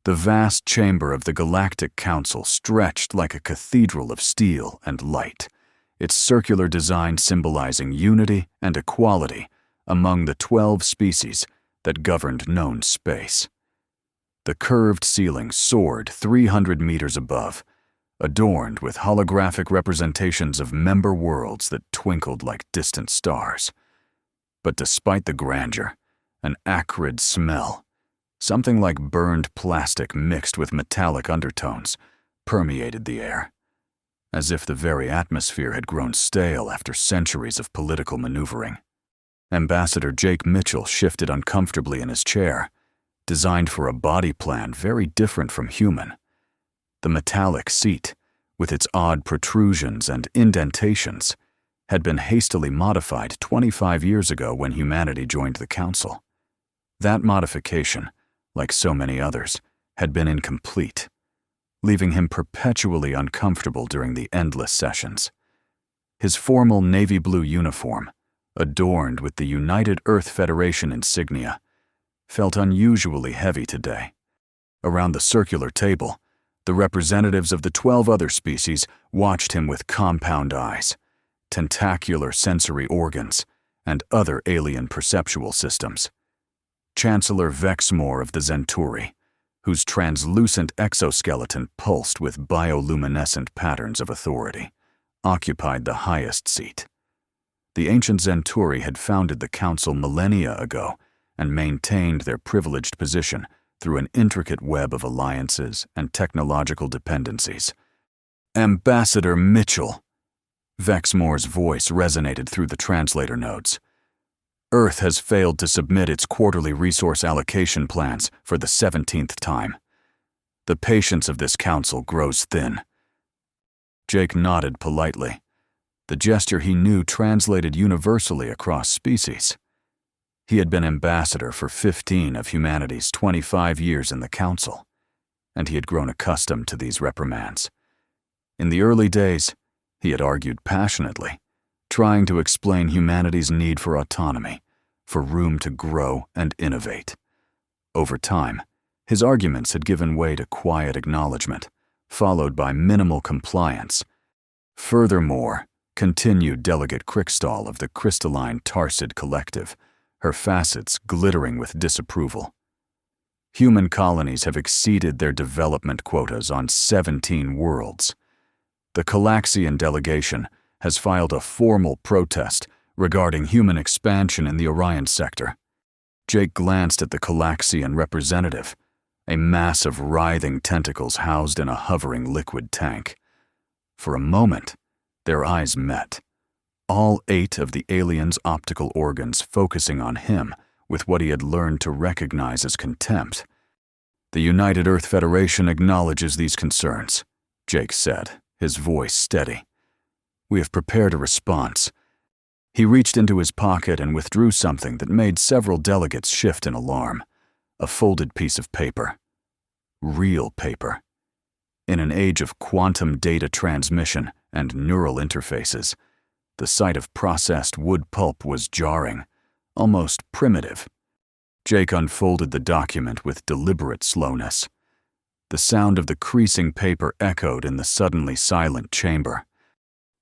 The vast chamber of the Galactic Council stretched like a cathedral of steel and light, its circular design symbolizing unity and equality among the 12 species that governed known space. The curved ceiling soared 300 meters above, adorned with holographic representations of member worlds that twinkled like distant stars. But despite the grandeur, an acrid smell, something like burned plastic mixed with metallic undertones, permeated the air, as if the very atmosphere had grown stale after centuries of political maneuvering. Ambassador Jake Mitchell shifted uncomfortably in his chair, designed for a body plan very different from human. The metallic seat, with its odd protrusions and indentations, had been hastily modified 25 years ago when humanity joined the Council. That modification, like so many others, had been incomplete, leaving him perpetually uncomfortable during the endless sessions. His formal navy blue uniform, adorned with the United Earth Federation insignia, felt unusually heavy today. Around the circular table, the representatives of the 12 other species watched him with compound eyes, tentacular sensory organs, and other alien perceptual systems. Chancellor Vexmore of the Zenturi, whose translucent exoskeleton pulsed with bioluminescent patterns of authority, occupied the highest seat. The ancient Zenturi had founded the Council millennia ago and maintained their privileged position through an intricate web of alliances and technological dependencies. "Ambassador Mitchell," Vexmore's voice resonated through the translator nodes. "Earth has failed to submit its quarterly resource allocation plans for the 17th time. The patience of this council grows thin." Jake nodded politely. The gesture he knew translated universally across species. He had been ambassador for 15 of humanity's 25 years in the Council, and he had grown accustomed to these reprimands. In the early days, he had argued passionately, trying to explain humanity's need for autonomy, for room to grow and innovate. Over time, his arguments had given way to quiet acknowledgement, followed by minimal compliance. Furthermore, continued Delegate Crickstall of the Crystalline Tarsid Collective, her facets glittering with disapproval. Human colonies have exceeded their development quotas on 17 worlds. The Calaxian delegation has filed a formal protest regarding human expansion in the Orion sector. Jake glanced at the Calaxian representative, a mass of writhing tentacles housed in a hovering liquid tank. For a moment, their eyes met, all 8 of the alien's optical organs focusing on him with what he had learned to recognize as contempt. "The United Earth Federation acknowledges these concerns," Jake said, his voice steady. "We have prepared a response." He reached into his pocket and withdrew something that made several delegates shift in alarm. A folded piece of paper. Real paper. In an age of quantum data transmission and neural interfaces, the sight of processed wood pulp was jarring, almost primitive. Jake unfolded the document with deliberate slowness. The sound of the creasing paper echoed in the suddenly silent chamber.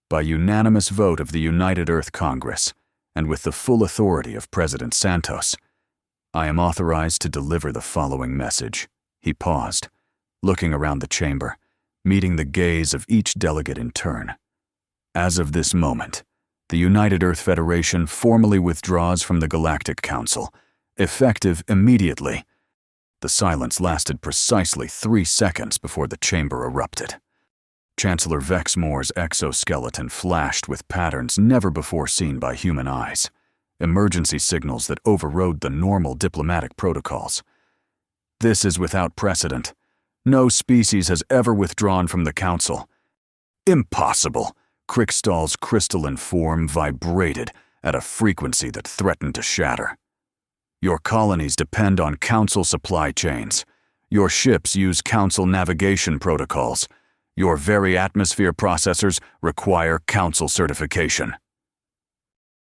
"By unanimous vote of the United Earth Congress, and with the full authority of President Santos, I am authorized to deliver the following message." He paused, looking around the chamber, meeting the gaze of each delegate in turn. "As of this moment, the United Earth Federation formally withdraws from the Galactic Council, effective immediately." The silence lasted precisely 3 seconds before the chamber erupted. Chancellor Vexmore's exoskeleton flashed with patterns never before seen by human eyes, emergency signals that overrode the normal diplomatic protocols. "This is without precedent. No species has ever withdrawn from the Council." "Impossible!" Crickstall's crystalline form vibrated at a frequency that threatened to shatter. "Your colonies depend on Council supply chains. Your ships use Council navigation protocols. Your very atmosphere processors require Council certification."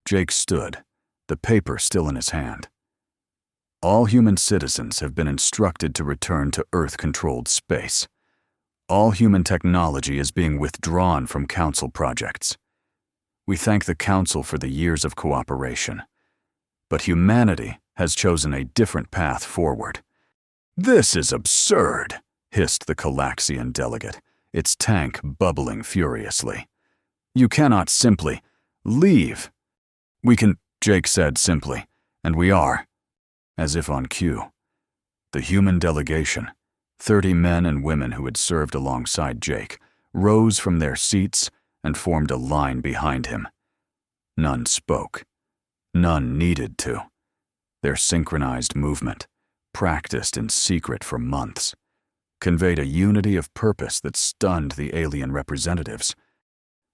Jake stood, the paper still in his hand. All human citizens have been instructed to return to Earth-controlled space. All human technology is being withdrawn from Council projects. We thank the Council for the years of cooperation. But humanity has chosen a different path forward. "This is absurd," hissed the Calaxian delegate, its tank bubbling furiously. "You cannot simply leave." "We can," Jake said simply, "and we are." As if on cue. The human delegation, 30 men and women who had served alongside Jake, rose from their seats and formed a line behind him. None spoke. None needed to. Their synchronized movement, practiced in secret for months, conveyed a unity of purpose that stunned the alien representatives.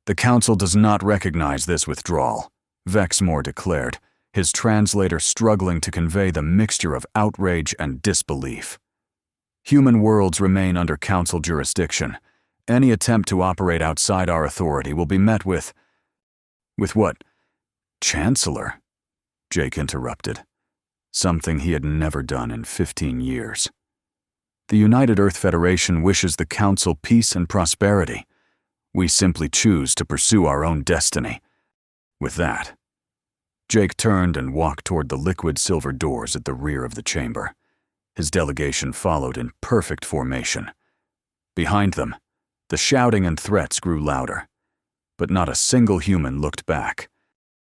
"The Council does not recognize this withdrawal," Vexmore declared, his translator struggling to convey the mixture of outrage and disbelief. "Human worlds remain under Council jurisdiction. Any attempt to operate outside our authority will be met with..." "With what?" "Chancellor," Jake interrupted, something he had never done in 15 years. "The United Earth Federation wishes the Council peace and prosperity. We simply choose to pursue our own destiny." With that, Jake turned and walked toward the liquid silver doors at the rear of the chamber. His delegation followed in perfect formation. Behind them, the shouting and threats grew louder, but not a single human looked back.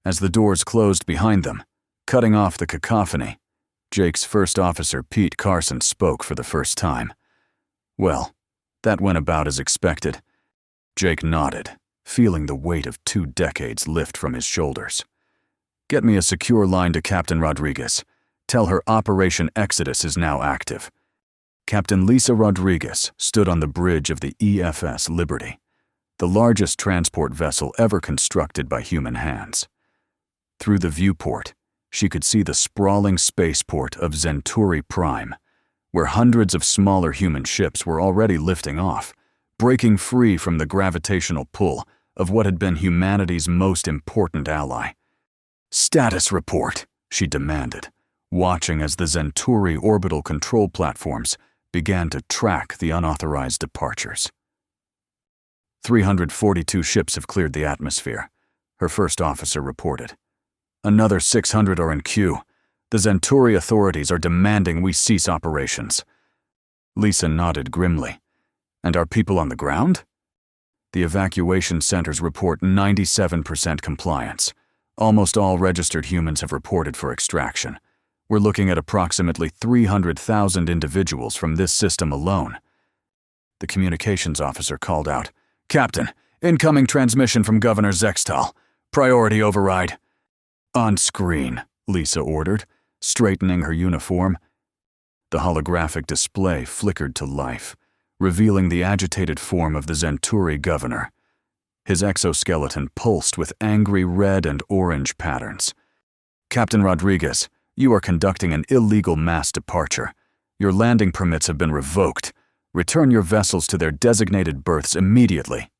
As the doors closed behind them, cutting off the cacophony, Jake's first officer, Pete Carson, spoke for the first time. "Well, that went about as expected." Jake nodded, feeling the weight of 2 decades lift from his shoulders. "Get me a secure line to Captain Rodriguez. Tell her Operation Exodus is now active." Captain Lisa Rodriguez stood on the bridge of the EFS Liberty, the largest transport vessel ever constructed by human hands. Through the viewport, she could see the sprawling spaceport of Zenturi Prime, where hundreds of smaller human ships were already lifting off, breaking free from the gravitational pull of what had been humanity's most important ally. "Status report," she demanded, watching as the Zenturi orbital control platforms began to track the unauthorized departures. 342 ships have cleared the atmosphere, her first officer reported. "Another 600 are in queue. The Zenturi authorities are demanding we cease operations." Lisa nodded grimly. "And are people on the ground?" "The evacuation centers report 97% compliance. Almost all registered humans have reported for extraction. We're looking at approximately 300,000 individuals from this system alone." The communications officer called out, "Captain, incoming transmission from Governor Zextal. Priority override." "On screen," Lisa ordered, straightening her uniform. The holographic display flickered to life, revealing the agitated form of the Zenturi governor. His exoskeleton pulsed with angry red and orange patterns. "Captain Rodriguez, you are conducting an illegal mass departure. Your landing permits have been revoked. Return your vessels to their designated berths immediately."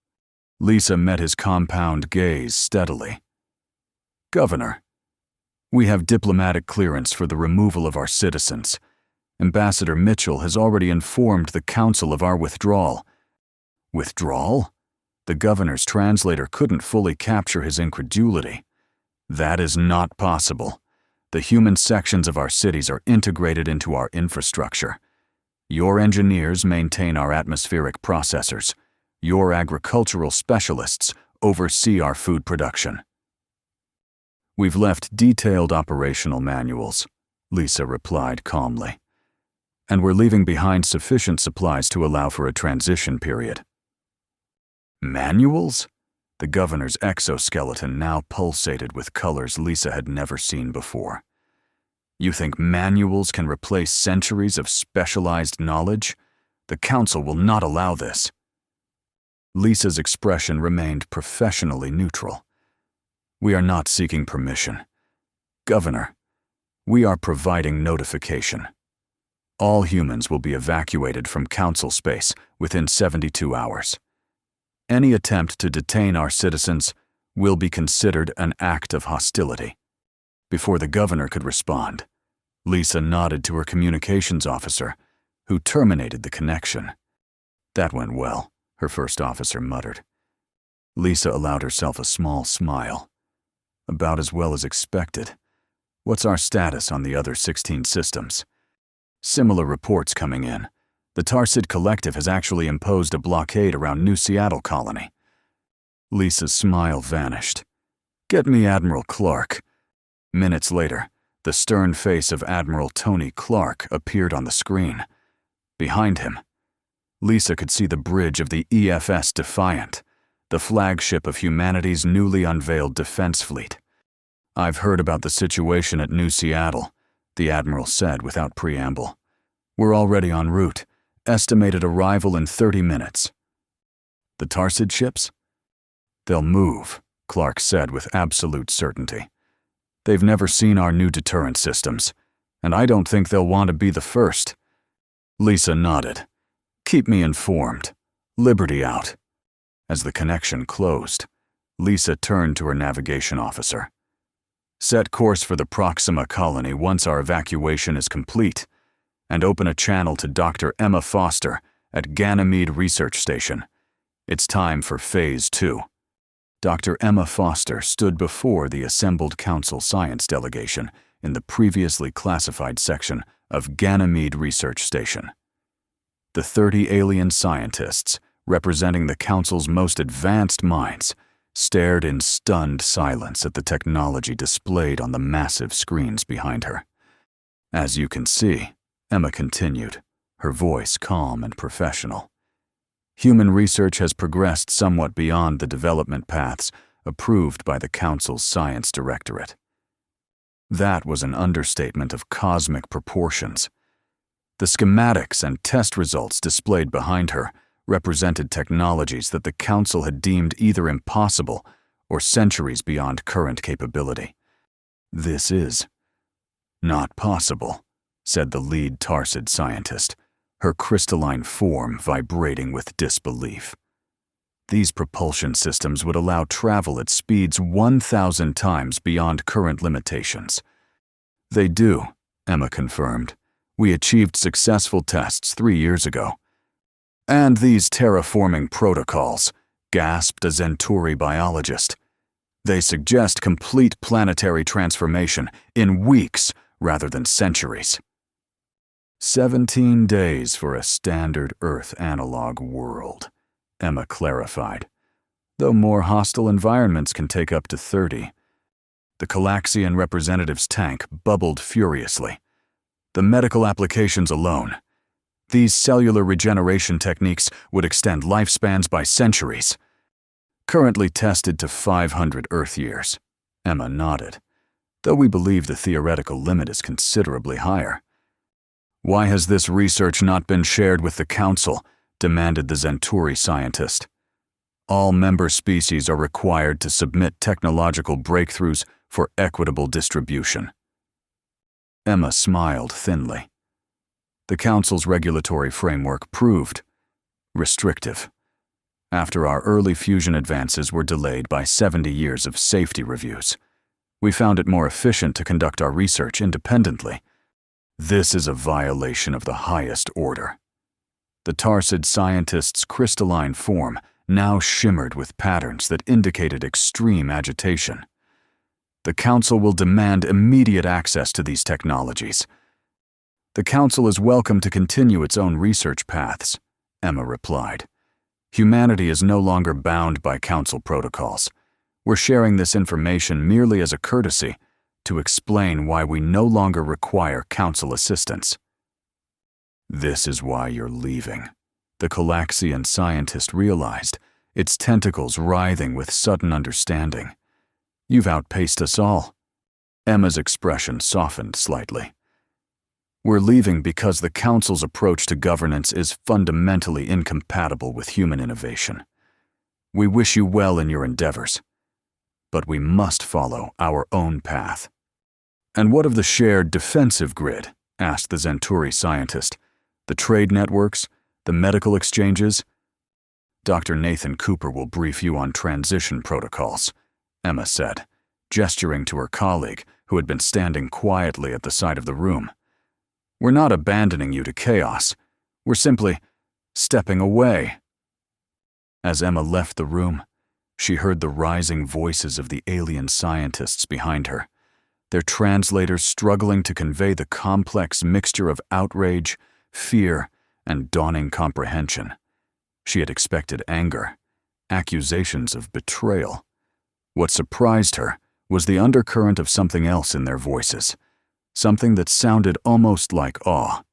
Lisa met his compound gaze steadily. "Governor, we have diplomatic clearance for the removal of our citizens. Ambassador Mitchell has already informed the Council of our withdrawal." "Withdrawal?" The governor's translator couldn't fully capture his incredulity. "That is not possible. The human sections of our cities are integrated into our infrastructure. Your engineers maintain our atmospheric processors. Your agricultural specialists oversee our food production." "We've left detailed operational manuals," Lisa replied calmly. "And we're leaving behind sufficient supplies to allow for a transition period." "Manuals?" The governor's exoskeleton now pulsated with colors Lisa had never seen before. "You think manuals can replace centuries of specialized knowledge? The Council will not allow this." Lisa's expression remained professionally neutral. "We are not seeking permission. Governor, we are providing notification. All humans will be evacuated from Council space within 72 hours. Any attempt to detain our citizens will be considered an act of hostility." Before the governor could respond, Lisa nodded to her communications officer, who terminated the connection. That went well, her first officer muttered. Lisa allowed herself a small smile. About as well as expected. What's our status on the other 16 systems? Similar reports coming in. The Tarsid Collective has actually imposed a blockade around New Seattle Colony. Lisa's smile vanished. Get me Admiral Clark. Minutes later, the stern face of Admiral Tony Clark appeared on the screen. Behind him, Lisa could see the bridge of the EFS Defiant, the flagship of humanity's newly unveiled defense fleet. I've heard about the situation at New Seattle, the Admiral said without preamble. We're already en route. Estimated arrival in 30 minutes. The Tarsid ships? They'll move, Clark said with absolute certainty. They've never seen our new deterrent systems, and I don't think they'll want to be the first. Lisa nodded. Keep me informed. Liberty out. As the connection closed, Lisa turned to her navigation officer. Set course for the Proxima colony once our evacuation is complete, and open a channel to Dr. Emma Foster at Ganymede Research Station. It's time for Phase 2. Dr. Emma Foster stood before the assembled Council Science delegation in the previously classified section of Ganymede Research Station. The 30 alien scientists, representing the Council's most advanced minds, stared in stunned silence at the technology displayed on the massive screens behind her. As you can see, Emma continued, her voice calm and professional. Human research has progressed somewhat beyond the development paths approved by the Council's Science Directorate. That was an understatement of cosmic proportions. The schematics and test results displayed behind her represented technologies that the Council had deemed either impossible or centuries beyond current capability. This is not possible, said the lead Tarsid scientist, her crystalline form vibrating with disbelief. These propulsion systems would allow travel at speeds 1,000 times beyond current limitations. They do, Emma confirmed. We achieved successful tests 3 years ago. And these terraforming protocols, gasped a Zenturi biologist. They suggest complete planetary transformation in weeks rather than centuries. 17 days for a standard Earth analog world, Emma clarified, though more hostile environments can take up to 30. The Calaxian representative's tank bubbled furiously. The medical applications alone. These cellular regeneration techniques would extend lifespans by centuries. Currently tested to 500 Earth years, Emma nodded, though we believe the theoretical limit is considerably higher. Why has this research not been shared with the Council? Demanded the Zenturi scientist. All member species are required to submit technological breakthroughs for equitable distribution. Emma smiled thinly. The Council's regulatory framework proved restrictive. After our early fusion advances were delayed by 70 years of safety reviews, we found it more efficient to conduct our research independently. This is a violation of the highest order. The Tarsid scientist's crystalline form now shimmered with patterns that indicated extreme agitation. The Council will demand immediate access to these technologies. The Council is welcome to continue its own research paths, Emma replied. Humanity is no longer bound by Council protocols. We're sharing this information merely as a courtesy to explain why we no longer require Council assistance. This is why you're leaving, the Calaxian scientist realized, its tentacles writhing with sudden understanding. You've outpaced us all. Emma's expression softened slightly. We're leaving because the Council's approach to governance is fundamentally incompatible with human innovation. We wish you well in your endeavors, but we must follow our own path. And what of the shared defensive grid? Asked the Zenturi scientist. The trade networks, the medical exchanges? Dr. Nathan Cooper will brief you on transition protocols, Emma said, gesturing to her colleague, who had been standing quietly at the side of the room. "We're not abandoning you to chaos. We're simply stepping away." As Emma left the room, she heard the rising voices of the alien scientists behind her, their translators struggling to convey the complex mixture of outrage, fear, and dawning comprehension. She had expected anger, accusations of betrayal. What surprised her was the undercurrent of something else in their voices, something that sounded almost like awe.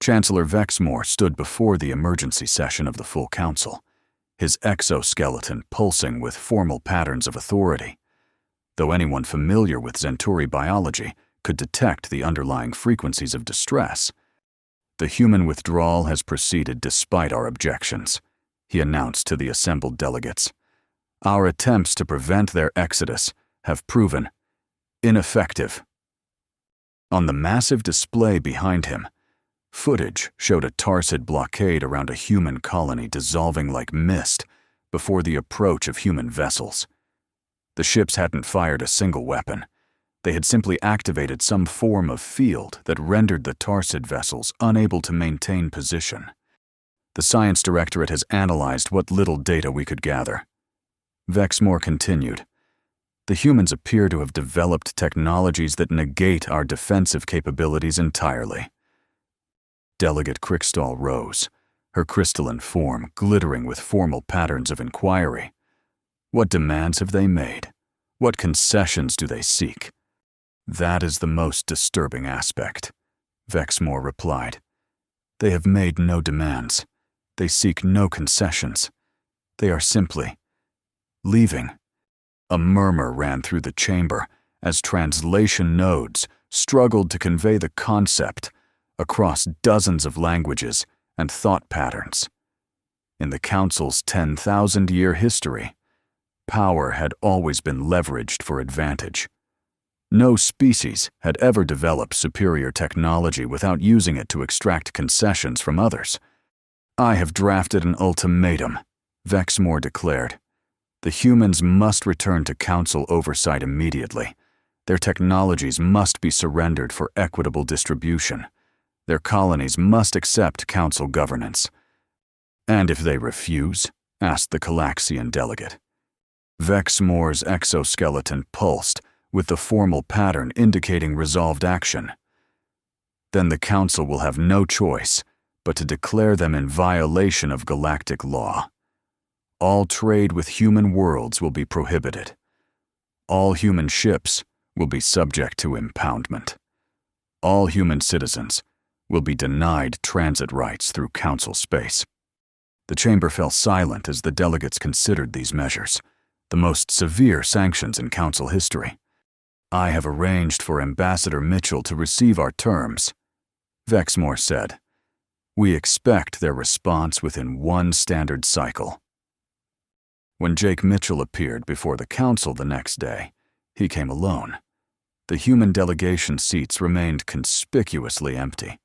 Chancellor Vexmore stood before the emergency session of the full council, his exoskeleton pulsing with formal patterns of authority. Though anyone familiar with Centauri biology could detect the underlying frequencies of distress, "The human withdrawal has proceeded despite our objections," he announced to the assembled delegates. "Our attempts to prevent their exodus have proven ineffective." On the massive display behind him, footage showed a Tarsid blockade around a human colony dissolving like mist before the approach of human vessels. The ships hadn't fired a single weapon. They had simply activated some form of field that rendered the Tarsid vessels unable to maintain position. "The Science Directorate has analyzed what little data we could gather." Vexmore continued. "The humans appear to have developed technologies that negate our defensive capabilities entirely." Delegate Crickstall rose, her crystalline form glittering with formal patterns of inquiry. "What demands have they made? What concessions do they seek?" "That is the most disturbing aspect," Vexmore replied. "They have made no demands. They seek no concessions. They are simply leaving." A murmur ran through the chamber as translation nodes struggled to convey the concept across dozens of languages and thought patterns. In the Council's 10,000-year history, power had always been leveraged for advantage. No species had ever developed superior technology without using it to extract concessions from others. "I have drafted an ultimatum," Vexmore declared. "The humans must return to Council oversight immediately. Their technologies must be surrendered for equitable distribution. Their colonies must accept Council governance." "And if they refuse?" asked the Calaxian delegate. Vexmore's exoskeleton pulsed, with the formal pattern indicating resolved action. "Then the Council will have no choice but to declare them in violation of galactic law. All trade with human worlds will be prohibited. All human ships will be subject to impoundment. All human citizens will be denied transit rights through Council space." The chamber fell silent as the delegates considered these measures, the most severe sanctions in Council history. "I have arranged for Ambassador Mitchell to receive our terms," Vexmore said. "We expect their response within one standard cycle." When Jake Mitchell appeared before the Council the next day, he came alone. The human delegation seats remained conspicuously empty.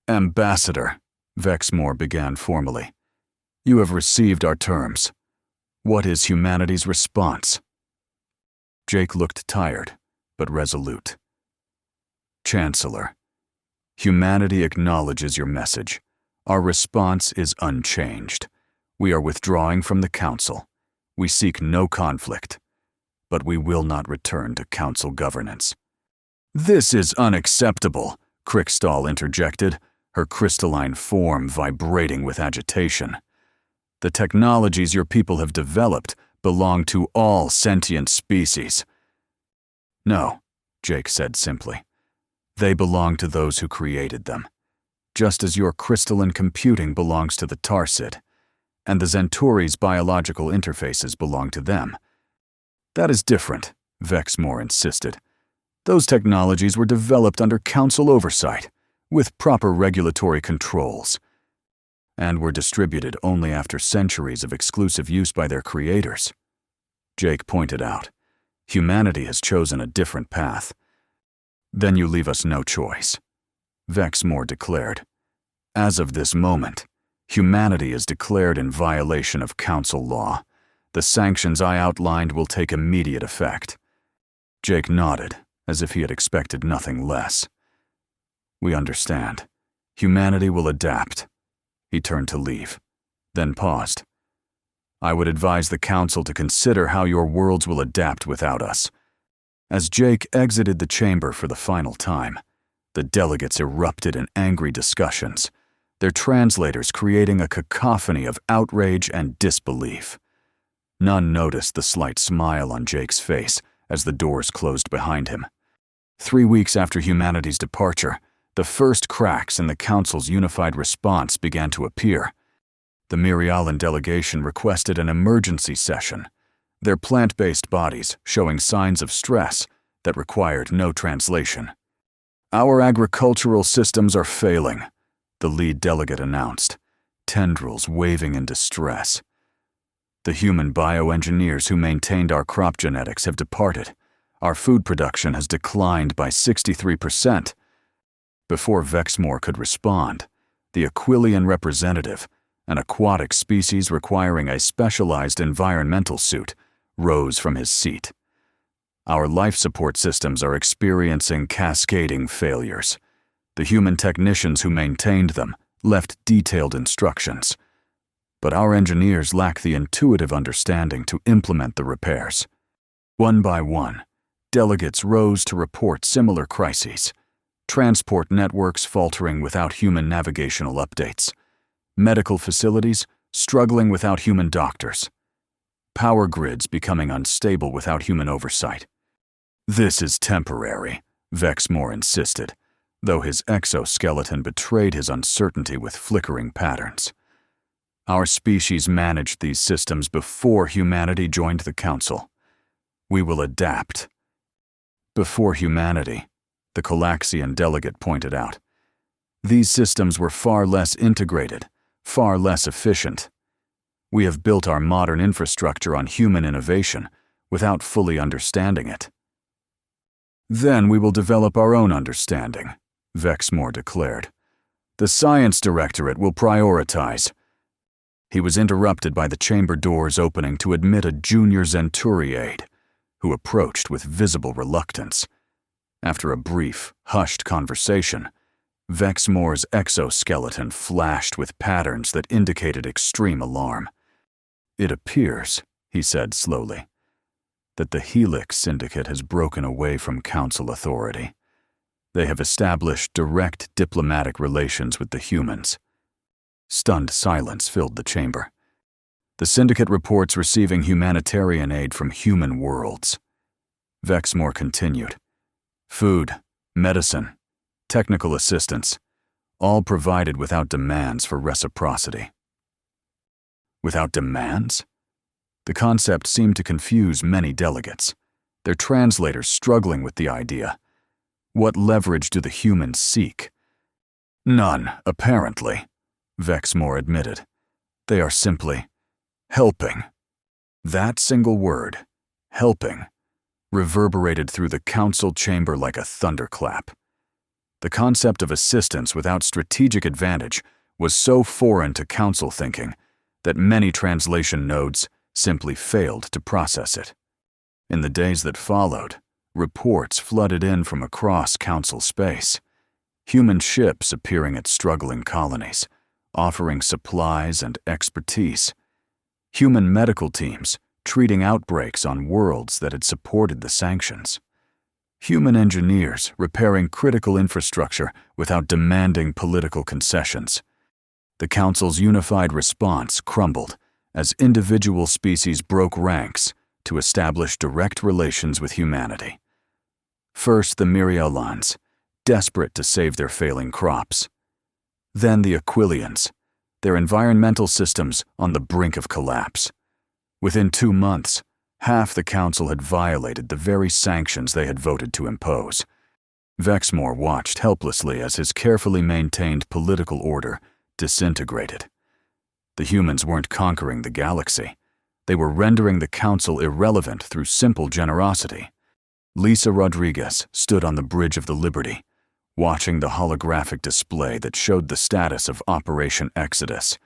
"Ambassador," Vexmore began formally, "you have received our terms. What is humanity's response?" Jake looked tired, but resolute. "Chancellor, humanity acknowledges your message. Our response is unchanged. We are withdrawing from the Council. We seek no conflict, but we will not return to Council governance." "This is unacceptable," Crickstall interjected, her crystalline form vibrating with agitation. "The technologies your people have developed belong to all sentient species." "No," Jake said simply. "They belong to those who created them, just as your crystalline computing belongs to the Tarsid, and the Centauri's biological interfaces belong to them." "That is different," Vexmore insisted. "Those technologies were developed under Council oversight, with proper regulatory controls, and were distributed only after centuries of exclusive use by their creators." Jake pointed out, "Humanity has chosen a different path." "Then you leave us no choice," Vexmore declared. "As of this moment, humanity is declared in violation of Council law. The sanctions I outlined will take immediate effect." Jake nodded as if he had expected nothing less. "We understand. Humanity will adapt." He turned to leave, then paused. "I would advise the Council to consider how your worlds will adapt without us." As Jake exited the chamber for the final time, the delegates erupted in angry discussions, their translators creating a cacophony of outrage and disbelief. None noticed the slight smile on Jake's face as the doors closed behind him. 3 weeks after humanity's departure, the first cracks in the Council's unified response began to appear. The Mirialan delegation requested an emergency session, their plant-based bodies showing signs of stress that required no translation. "Our agricultural systems are failing," the lead delegate announced, tendrils waving in distress. "The human bioengineers who maintained our crop genetics have departed. Our food production has declined by 63%. Before Vexmore could respond, the Aquilian representative, an aquatic species requiring a specialized environmental suit, rose from his seat. "Our life support systems are experiencing cascading failures. The human technicians who maintained them left detailed instructions, but our engineers lack the intuitive understanding to implement the repairs." One by one, delegates rose to report similar crises. Transport networks faltering without human navigational updates. Medical facilities struggling without human doctors. Power grids becoming unstable without human oversight. "This is temporary," Vexmore insisted, though his exoskeleton betrayed his uncertainty with flickering patterns. "Our species managed these systems before humanity joined the Council. We will adapt." "Before humanity," the Colaxian delegate pointed out. "These systems were far less integrated, far less efficient. We have built our modern infrastructure on human innovation without fully understanding it." "Then we will develop our own understanding," Vexmore declared. "The Science Directorate will prioritize." He was interrupted by the chamber doors opening to admit a junior Zenturi aide, who approached with visible reluctance. After a brief, hushed conversation, Vexmore's exoskeleton flashed with patterns that indicated extreme alarm. "It appears," he said slowly, "that the Helix Syndicate has broken away from Council authority. They have established direct diplomatic relations with the humans." Stunned silence filled the chamber. "The Syndicate reports receiving humanitarian aid from human worlds." Vexmore continued. "Food, medicine, technical assistance, all provided without demands for reciprocity." Without demands? The concept seemed to confuse many delegates, their translators struggling with the idea. What leverage do the humans seek? "None, apparently," Vexmore admitted. "They are simply helping." That single word, helping, reverberated through the Council chamber like a thunderclap. The concept of assistance without strategic advantage was so foreign to Council thinking that many translation nodes simply failed to process it. In the days that followed, reports flooded in from across Council space. Human ships appearing at struggling colonies, offering supplies and expertise. Human medical teams treating outbreaks on worlds that had supported the sanctions. Human engineers repairing critical infrastructure without demanding political concessions. The Council's unified response crumbled as individual species broke ranks to establish direct relations with humanity. First the Mirialans, desperate to save their failing crops. Then the Aquilians, their environmental systems on the brink of collapse. Within 2 months, half the Council had violated the very sanctions they had voted to impose. Vexmore watched helplessly as his carefully maintained political order disintegrated. The humans weren't conquering the galaxy. They were rendering the Council irrelevant through simple generosity. Lisa Rodriguez stood on the Bridge of the Liberty, watching the holographic display that showed the status of Operation Exodus.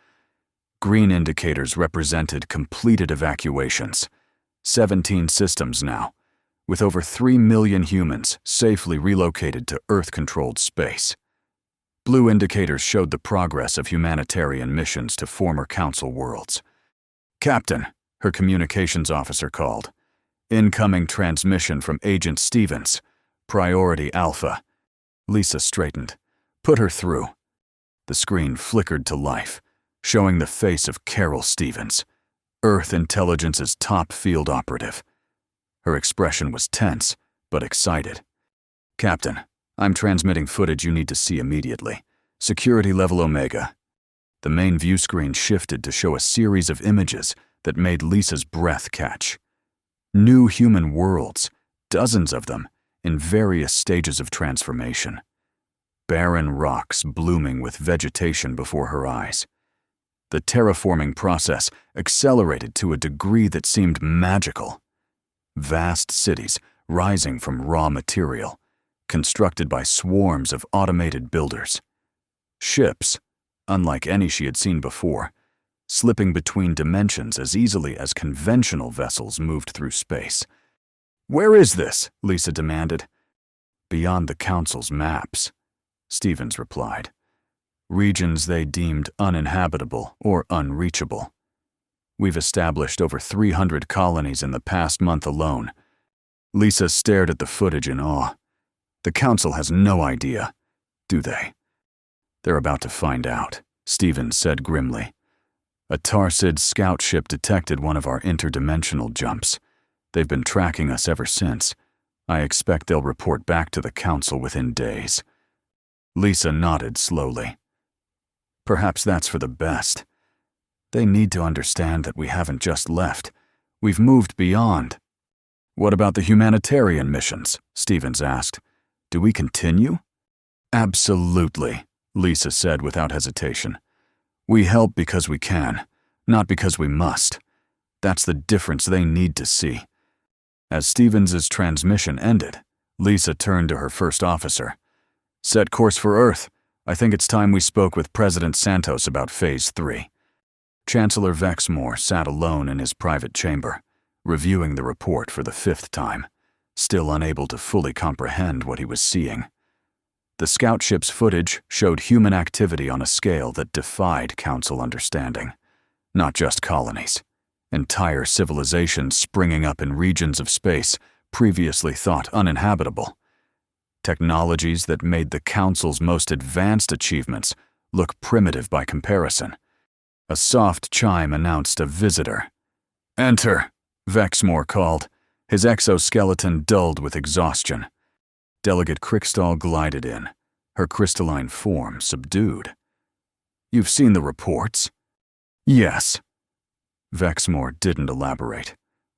Green indicators represented completed evacuations. 17 systems now, with over 3 million humans safely relocated to Earth-controlled space. Blue indicators showed the progress of humanitarian missions to former Council worlds. "Captain," her communications officer called. "Incoming transmission from Agent Stevens. Priority Alpha." Lisa straightened. "Put her through." The screen flickered to life, showing the face of Carol Stevens, Earth Intelligence's top field operative. Her expression was tense, but excited. "Captain, I'm transmitting footage you need to see immediately. Security level Omega." The main view screen shifted to show a series of images that made Lisa's breath catch. New human worlds, dozens of them, in various stages of transformation. Barren rocks blooming with vegetation before her eyes. The terraforming process accelerated to a degree that seemed magical. Vast cities rising from raw material, constructed by swarms of automated builders. Ships, unlike any she had seen before, slipping between dimensions as easily as conventional vessels moved through space. "Where is this?" Lisa demanded. "Beyond the Council's maps," Stevens replied. "Regions they deemed uninhabitable or unreachable. We've established over 300 colonies in the past month alone." Lisa stared at the footage in awe. "The Council has no idea, do they?" "They're about to find out," Stevens said grimly. "A Tarsid scout ship detected one of our interdimensional jumps. They've been tracking us ever since. I expect they'll report back to the Council within days." Lisa nodded slowly. "Perhaps that's for the best. They need to understand that we haven't just left. We've moved beyond." "What about the humanitarian missions?" Stevens asked. "Do we continue?" "Absolutely," Lisa said without hesitation. "We help because we can, not because we must. That's the difference they need to see." As Stevens's transmission ended, Lisa turned to her first officer. "Set course for Earth. I think it's time we spoke with President Santos about Phase 3. Chancellor Vexmore sat alone in his private chamber, reviewing the report for the 5th time, still unable to fully comprehend what he was seeing. The scout ship's footage showed human activity on a scale that defied Council understanding. Not just colonies. Entire civilizations springing up in regions of space previously thought uninhabitable. Technologies that made the Council's most advanced achievements look primitive by comparison. A soft chime announced a visitor. "Enter," Vexmore called, his exoskeleton dulled with exhaustion. Delegate Crickstall glided in, her crystalline form subdued. "You've seen the reports?" "Yes." Vexmore didn't elaborate.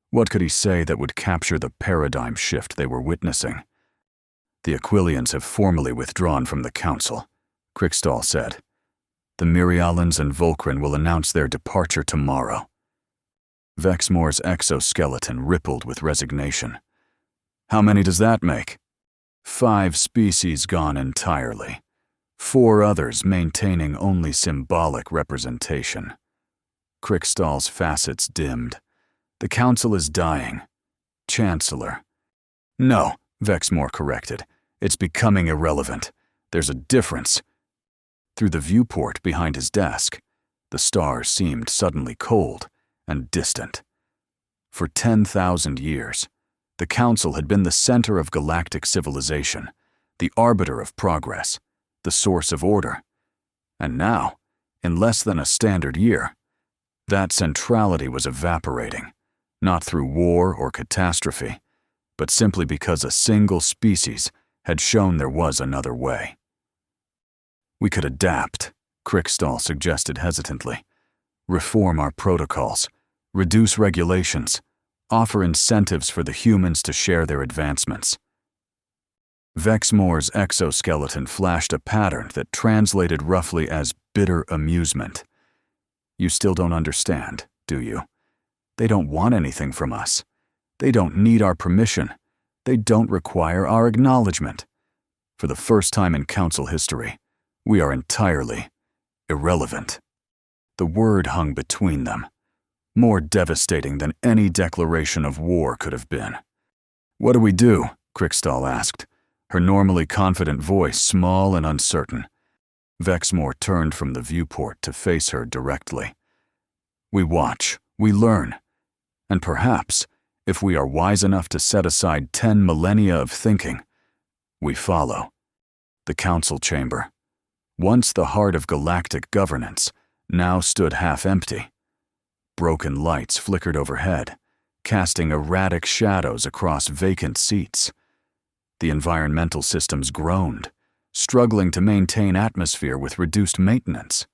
What could he say that would capture the paradigm shift they were witnessing? "The Aquilians have formally withdrawn from the Council," Crickstall said. "The Mirialans and Volcran will announce their departure tomorrow." Vexmore's exoskeleton rippled with resignation. "How many does that make?" 5 species gone entirely. 4 others maintaining only symbolic representation. Crickstall's facets dimmed. "The Council is dying. Chancellor." "No," Vexmore corrected. "It's becoming irrelevant. There's a difference." Through the viewport behind his desk, the stars seemed suddenly cold and distant. For 10,000 years, the Council had been the center of galactic civilization, the arbiter of progress, the source of order. And now, in less than a standard year, that centrality was evaporating, not through war or catastrophe, but simply because a single species had shown there was another way. "We could adapt," Crickstall suggested hesitantly. "Reform our protocols, reduce regulations, offer incentives for the humans to share their advancements." Vexmore's exoskeleton flashed a pattern that translated roughly as bitter amusement. "You still don't understand, do you? They don't want anything from us. They don't need our permission. They don't require our acknowledgement. For the first time in Council history, we are entirely irrelevant." The word hung between them, more devastating than any declaration of war could have been. "What do we do?" Crickstall asked, her normally confident voice small and uncertain. Vexmore turned from the viewport to face her directly. "We watch, we learn, and perhaps, if we are wise enough to set aside 10 millennia of thinking, we follow." The council chamber, once the heart of galactic governance, now stood half empty. Broken lights flickered overhead, casting erratic shadows across vacant seats. The environmental systems groaned, struggling to maintain atmosphere with reduced maintenance.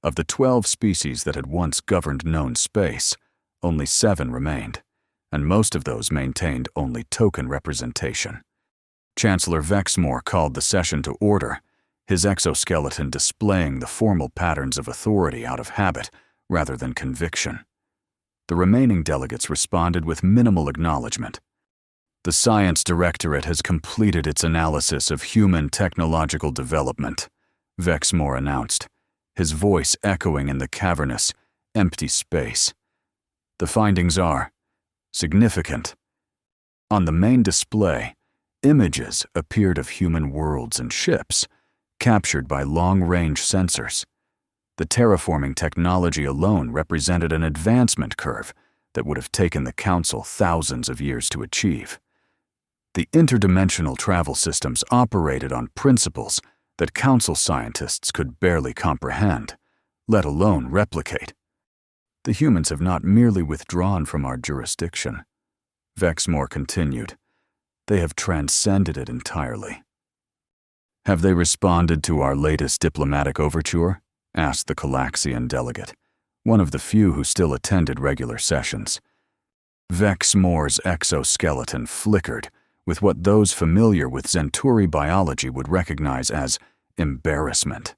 Of the 12 species that had once governed known space, only 7 remained, and most of those maintained only token representation. Chancellor Vexmore called the session to order, his exoskeleton displaying the formal patterns of authority out of habit rather than conviction. The remaining delegates responded with minimal acknowledgement. "The Science Directorate has completed its analysis of human technological development," Vexmore announced, his voice echoing in the cavernous, empty space. "The findings are significant. On the main display, images appeared of human worlds and ships, captured by long-range sensors. The terraforming technology alone represented an advancement curve that would have taken the Council thousands of years to achieve. The interdimensional travel systems operated on principles that Council scientists could barely comprehend, let alone replicate. The humans have not merely withdrawn from our jurisdiction," Vexmore continued. "They have transcended it entirely." "Have they responded to our latest diplomatic overture?" asked the Calaxian delegate, one of the few who still attended regular sessions. Vexmore's exoskeleton flickered with what those familiar with Zenturi biology would recognize as embarrassment.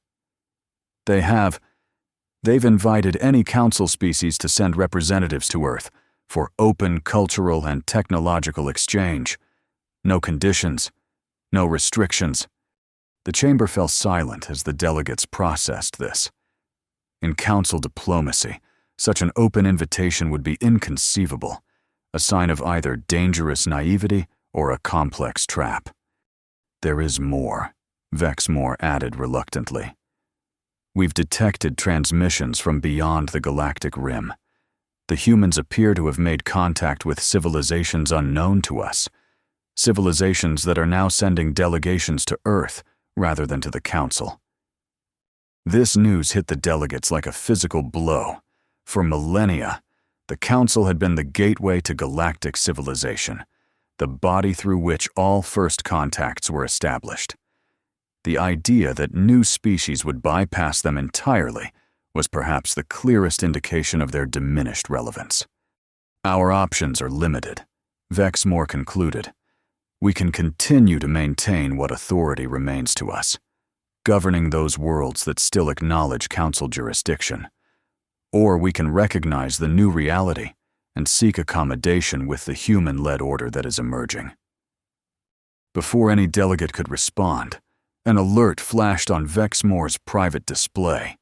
They've invited any council species to send representatives to Earth for open cultural and technological exchange. No conditions, no restrictions. The chamber fell silent as the delegates processed this. In council diplomacy, such an open invitation would be inconceivable, a sign of either dangerous naivety or a complex trap. "There is more," Vexmore added reluctantly. "We've detected transmissions from beyond the galactic rim. The humans appear to have made contact with civilizations unknown to us, civilizations that are now sending delegations to Earth rather than to the Council." This news hit the delegates like a physical blow. For millennia, the Council had been the gateway to galactic civilization, the body through which all first contacts were established. The idea that new species would bypass them entirely was perhaps the clearest indication of their diminished relevance. "Our options are limited," Vexmore concluded. "We can continue to maintain what authority remains to us, governing those worlds that still acknowledge Council jurisdiction. Or we can recognize the new reality and seek accommodation with the human-led order that is emerging." Before any delegate could respond, an alert flashed on Vexmore's private display.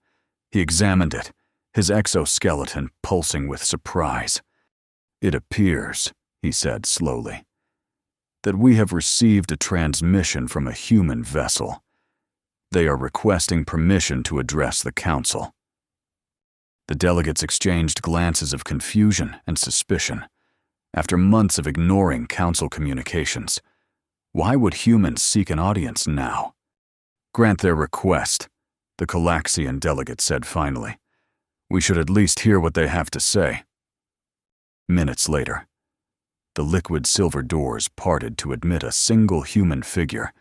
He examined it, his exoskeleton pulsing with surprise. "It appears," he said slowly, "that we have received a transmission from a human vessel. They are requesting permission to address the Council." The delegates exchanged glances of confusion and suspicion. After months of ignoring Council communications, why would humans seek an audience now? "Grant their request," the Calaxian delegate said finally. "We should at least hear what they have to say." Minutes later, the liquid silver doors parted to admit a single human figure,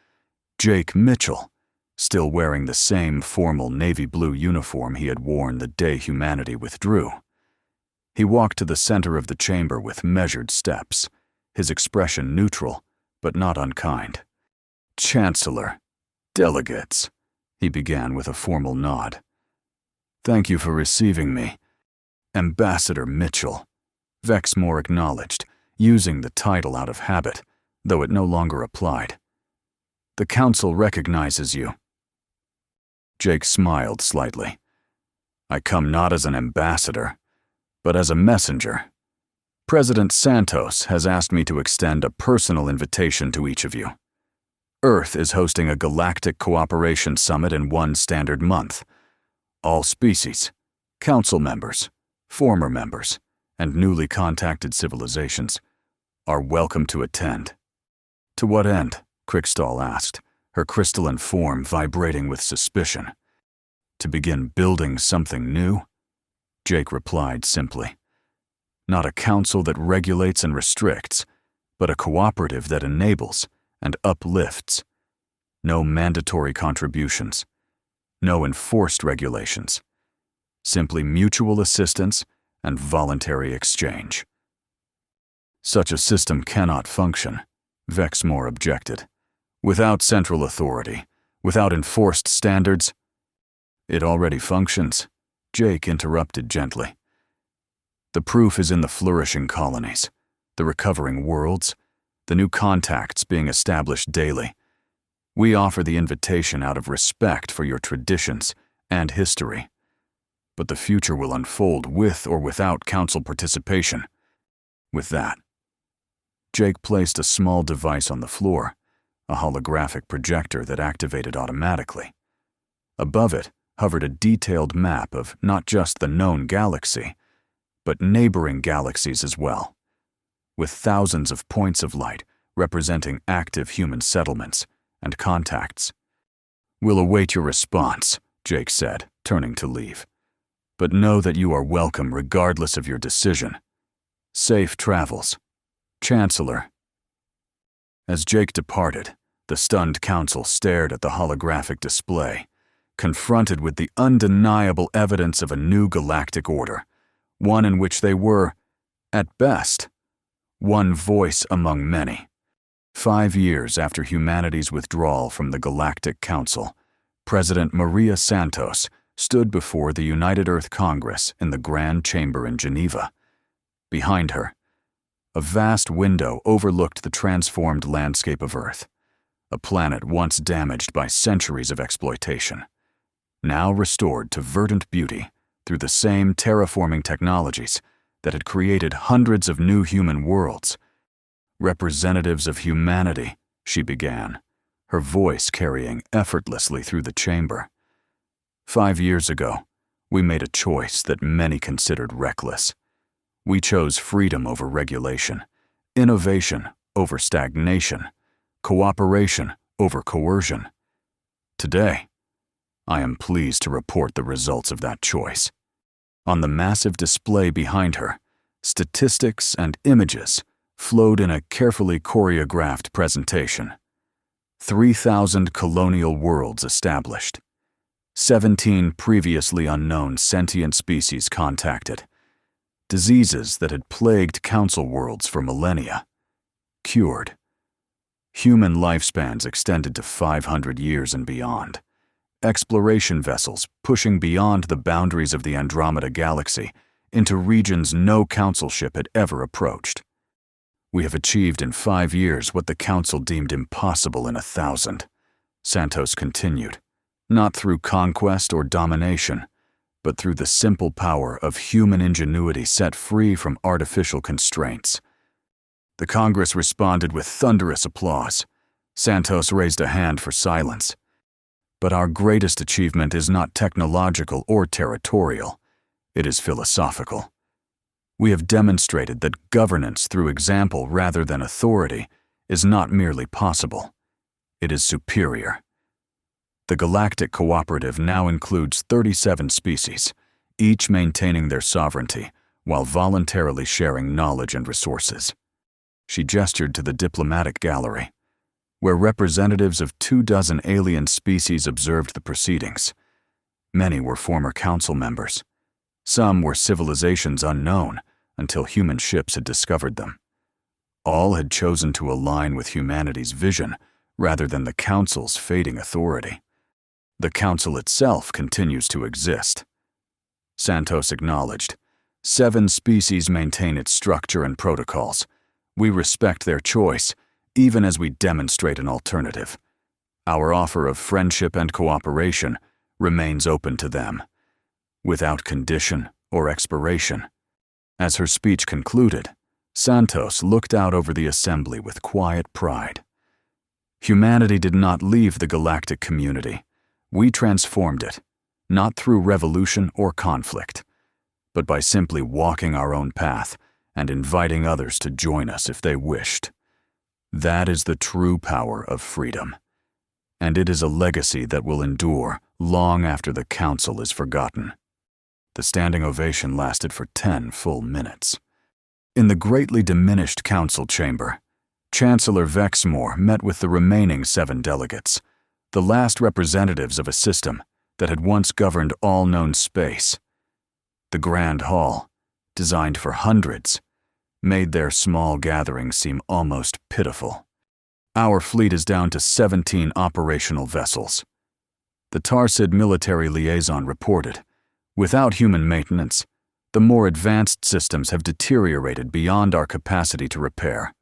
Jake Mitchell, still wearing the same formal navy blue uniform he had worn the day humanity withdrew. He walked to the center of the chamber with measured steps, his expression neutral, but not unkind. "Chancellor, delegates," he began with a formal nod. "Thank you for receiving me. Ambassador Mitchell," Vexmore acknowledged, using the title out of habit, though it no longer applied. "The Council recognizes you." Jake smiled slightly. "I come not as an ambassador, but as a messenger. President Santos has asked me to extend a personal invitation to each of you. Earth is hosting a galactic cooperation summit in one standard month. All species, council members, former members, and newly contacted civilizations are welcome to attend. To what end? Krikstal asked, her crystalline form vibrating with suspicion. To begin building something new? Jake replied simply. Not a council that regulates and restricts, but a cooperative that enables and uplifts. No mandatory contributions. No enforced regulations. Simply mutual assistance and voluntary exchange. Such a system cannot function, Vexmore objected. Without central authority, without enforced standards. It already functions, Jake interrupted gently. The proof is in the flourishing colonies, the recovering worlds, the new contacts being established daily. We offer the invitation out of respect for your traditions and history. But the future will unfold with or without council participation. With that, Jake placed a small device on the floor, a holographic projector that activated automatically. Above it hovered a detailed map of not just the known galaxy, but neighboring galaxies as well, with thousands of points of light representing active human settlements and contacts. We'll await your response, Jake said, turning to leave. But know that you are welcome regardless of your decision. Safe travels. Chancellor. As Jake departed, the stunned council stared at the holographic display, confronted with the undeniable evidence of a new galactic order, one in which they were, at best, one voice among many. 5 years after humanity's withdrawal from the Galactic Council, President Maria Santos stood before the United Earth Congress in the Grand Chamber in Geneva. Behind her, a vast window overlooked the transformed landscape of Earth, a planet once damaged by centuries of exploitation, now restored to verdant beauty through the same terraforming technologies that had created hundreds of new human worlds. Representatives of humanity, she began, her voice carrying effortlessly through the chamber. 5 years ago, we made a choice that many considered reckless. We chose freedom over regulation, innovation over stagnation, cooperation over coercion. Today, I am pleased to report the results of that choice. On the massive display behind her, statistics and images flowed in a carefully choreographed presentation. 3,000 colonial worlds established. 17 previously unknown sentient species contacted. Diseases that had plagued council worlds for millennia, cured. Human lifespans extended to 500 years and beyond. Exploration vessels pushing beyond the boundaries of the Andromeda Galaxy into regions no council ship had ever approached. We have achieved in 5 years what the council deemed impossible in 1,000, Santos continued, not through conquest or domination, but through the simple power of human ingenuity set free from artificial constraints. The Congress responded with thunderous applause. Santos raised a hand for silence. But our greatest achievement is not technological or territorial. It is philosophical. We have demonstrated that governance through example rather than authority is not merely possible. It is superior. The Galactic Cooperative now includes 37 species, each maintaining their sovereignty while voluntarily sharing knowledge and resources. She gestured to the diplomatic gallery, where representatives of 24 alien species observed the proceedings. Many were former council members. Some were civilizations unknown until human ships had discovered them. All had chosen to align with humanity's vision rather than the council's fading authority. The council itself continues to exist. Santos acknowledged. 7 species maintain its structure and protocols. We respect their choice, even as we demonstrate an alternative. Our offer of friendship and cooperation remains open to them, without condition or expiration. As her speech concluded, Santos looked out over the assembly with quiet pride. Humanity did not leave the galactic community. We transformed it, not through revolution or conflict, but by simply walking our own path and inviting others to join us if they wished. That is the true power of freedom, and it is a legacy that will endure long after the Council is forgotten. The standing ovation lasted for 10 full minutes. In the greatly diminished Council chamber, Chancellor Vexmore met with the remaining 7 delegates, the last representatives of a system that had once governed all known space. The Grand Hall, designed for hundreds, made their small gathering seem almost pitiful. Our fleet is down to 17 operational vessels. The Tarsid military liaison reported, without human maintenance, the more advanced systems have deteriorated beyond our capacity to repair.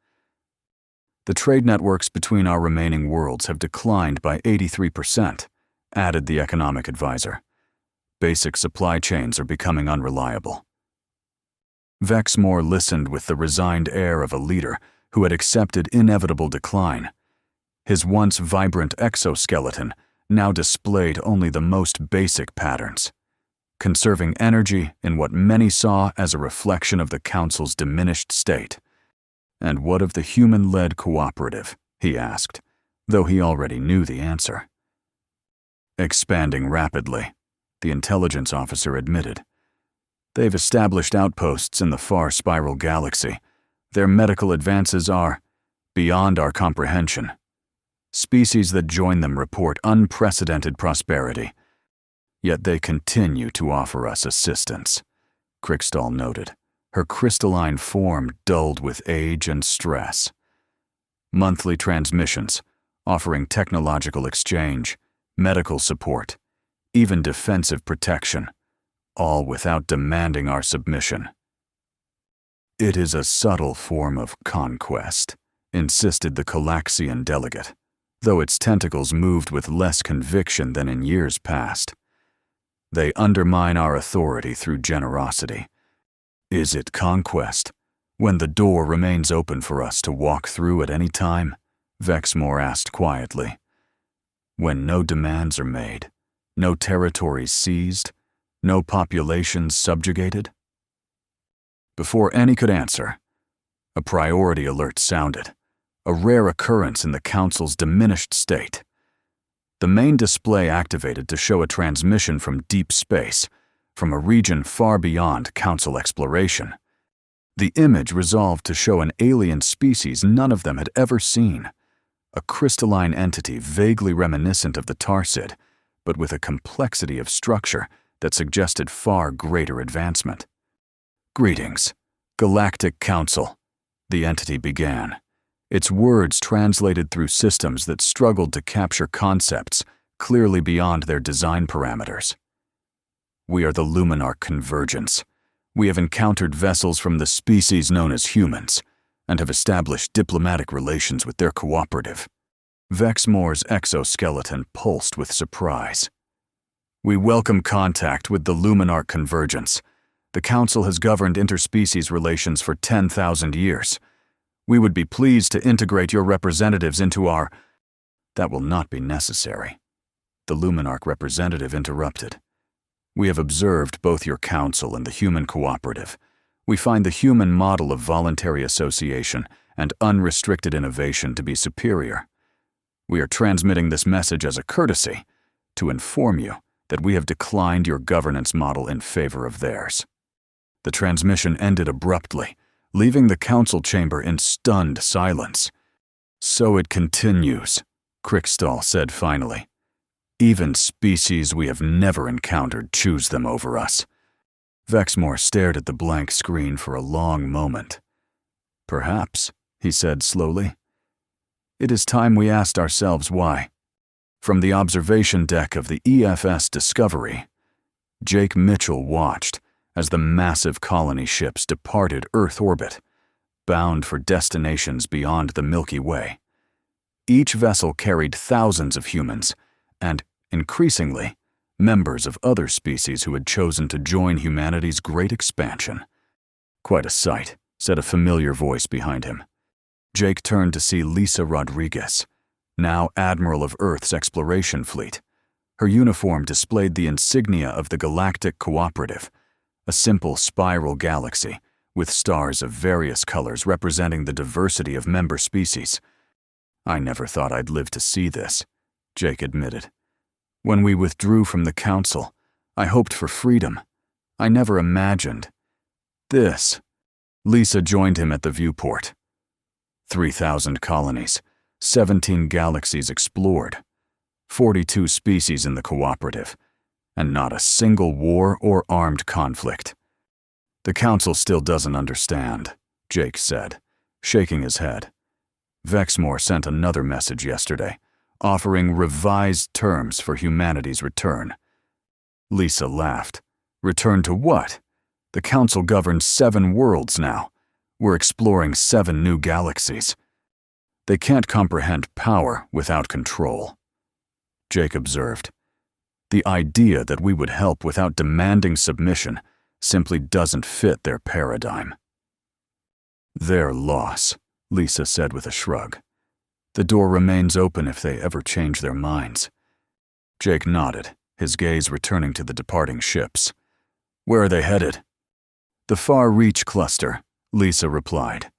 The trade networks between our remaining worlds have declined by 83%, added the economic advisor. Basic supply chains are becoming unreliable. Vexmore listened with the resigned air of a leader who had accepted inevitable decline. His once vibrant exoskeleton now displayed only the most basic patterns, conserving energy in what many saw as a reflection of the Council's diminished state. And what of the human-led cooperative, he asked, though he already knew the answer. Expanding rapidly, the intelligence officer admitted. They've established outposts in the far spiral galaxy. Their medical advances are beyond our comprehension. Species that join them report unprecedented prosperity. Yet they continue to offer us assistance, Krikstal noted, her crystalline form dulled with age and stress. Monthly transmissions, offering technological exchange, medical support, even defensive protection, all without demanding our submission. It is a subtle form of conquest, insisted the Calaxian delegate, though its tentacles moved with less conviction than in years past. They undermine our authority through generosity. Is it conquest when the door remains open for us to walk through at any time? Vexmore asked quietly. When no demands are made, no territories seized, no populations subjugated? Before any could answer, a priority alert sounded, a rare occurrence in the Council's diminished state. The main display activated to show a transmission from deep space, from a region far beyond Council exploration. The image resolved to show an alien species none of them had ever seen, a crystalline entity vaguely reminiscent of the Tarsid, but with a complexity of structure that suggested far greater advancement. Greetings, Galactic Council, the entity began, its words translated through systems that struggled to capture concepts clearly beyond their design parameters. We are the Luminarch Convergence. We have encountered vessels from the species known as humans, and have established diplomatic relations with their cooperative. Vexmore's exoskeleton pulsed with surprise. We welcome contact with the Luminarch Convergence. The Council has governed interspecies relations for 10,000 years. We would be pleased to integrate your representatives into our... That will not be necessary. The Luminarch representative interrupted. We have observed both your Council and the human cooperative. We find the human model of voluntary association and unrestricted innovation to be superior. We are transmitting this message as a courtesy to inform you that we have declined your governance model in favor of theirs. The transmission ended abruptly, leaving the Council chamber in stunned silence. So it continues, Krikstal said finally. Even species we have never encountered choose them over us. Vexmore stared at the blank screen for a long moment. Perhaps, he said slowly. It is time we asked ourselves why. From the observation deck of the EFS Discovery, Jake Mitchell watched as the massive colony ships departed Earth orbit, bound for destinations beyond the Milky Way. Each vessel carried thousands of humans, and, increasingly, members of other species who had chosen to join humanity's great expansion. Quite a sight, said a familiar voice behind him. Jake turned to see Lisa Rodriguez, now Admiral of Earth's exploration fleet. Her uniform displayed the insignia of the Galactic Cooperative, a simple spiral galaxy with stars of various colors representing the diversity of member species. "I never thought I'd live to see this," Jake admitted. "When we withdrew from the Council, I hoped for freedom. I never imagined this." Lisa joined him at the viewport. 3,000 colonies, 17 galaxies explored, 42 species in the cooperative, and not a single war or armed conflict. "The Council still doesn't understand," Jake said, shaking his head. "Vexmore sent another message yesterday, offering revised terms for humanity's return." Lisa laughed. "Return to what? The Council governs 7 worlds now. We're exploring 7 new galaxies. They can't comprehend power without control." Jake observed. "The idea that we would help without demanding submission simply doesn't fit their paradigm." "Their loss," Lisa said with a shrug. "The door remains open if they ever change their minds." Jake nodded, his gaze returning to the departing ships. "Where are they headed?" "The Far Reach Cluster," Lisa replied.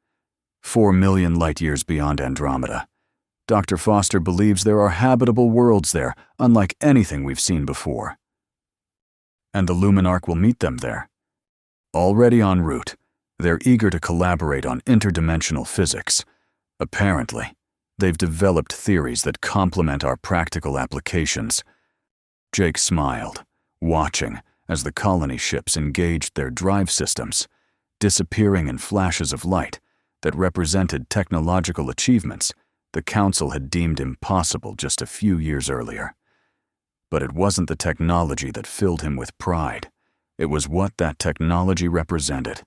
4 million light-years beyond Andromeda. Dr. Foster believes there are habitable worlds there, unlike anything we've seen before. "And the Luminarch will meet them there." "Already en route. They're eager to collaborate on interdimensional physics. Apparently, they've developed theories that complement our practical applications." Jake smiled, watching as the colony ships engaged their drive systems, disappearing in flashes of light that represented technological achievements the Council had deemed impossible just a few years earlier. But it wasn't the technology that filled him with pride. It was what that technology represented: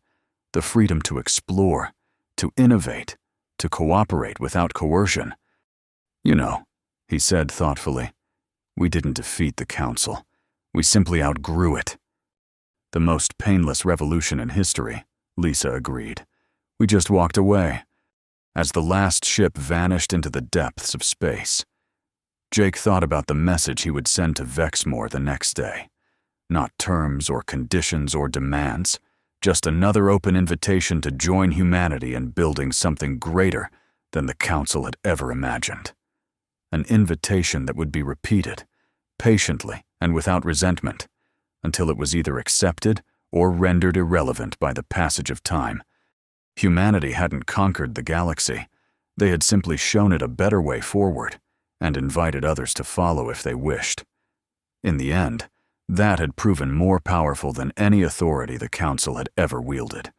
the freedom to explore, to innovate, to cooperate without coercion. "You know," he said thoughtfully, "we didn't defeat the Council. We simply outgrew it." "The most painless revolution in history," Lisa agreed. "We just walked away," as the last ship vanished into the depths of space. Jake thought about the message he would send to Vexmore the next day. Not terms or conditions or demands, just another open invitation to join humanity in building something greater than the Council had ever imagined. An invitation that would be repeated, patiently and without resentment, until it was either accepted or rendered irrelevant by the passage of time. Humanity hadn't conquered the galaxy. They had simply shown it a better way forward and invited others to follow if they wished. In the end, that had proven more powerful than any authority the Council had ever wielded.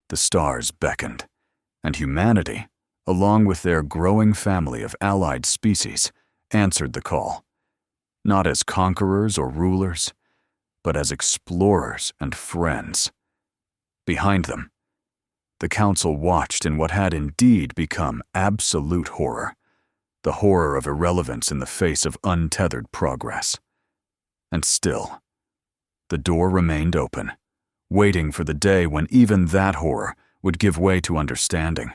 The stars beckoned, and humanity, along with their growing family of allied species, answered the call. Not as conquerors or rulers, but as explorers and friends. Behind them, the Council watched in what had indeed become absolute horror, the horror of irrelevance in the face of untethered progress. And still, the door remained open, waiting for the day when even that horror would give way to understanding.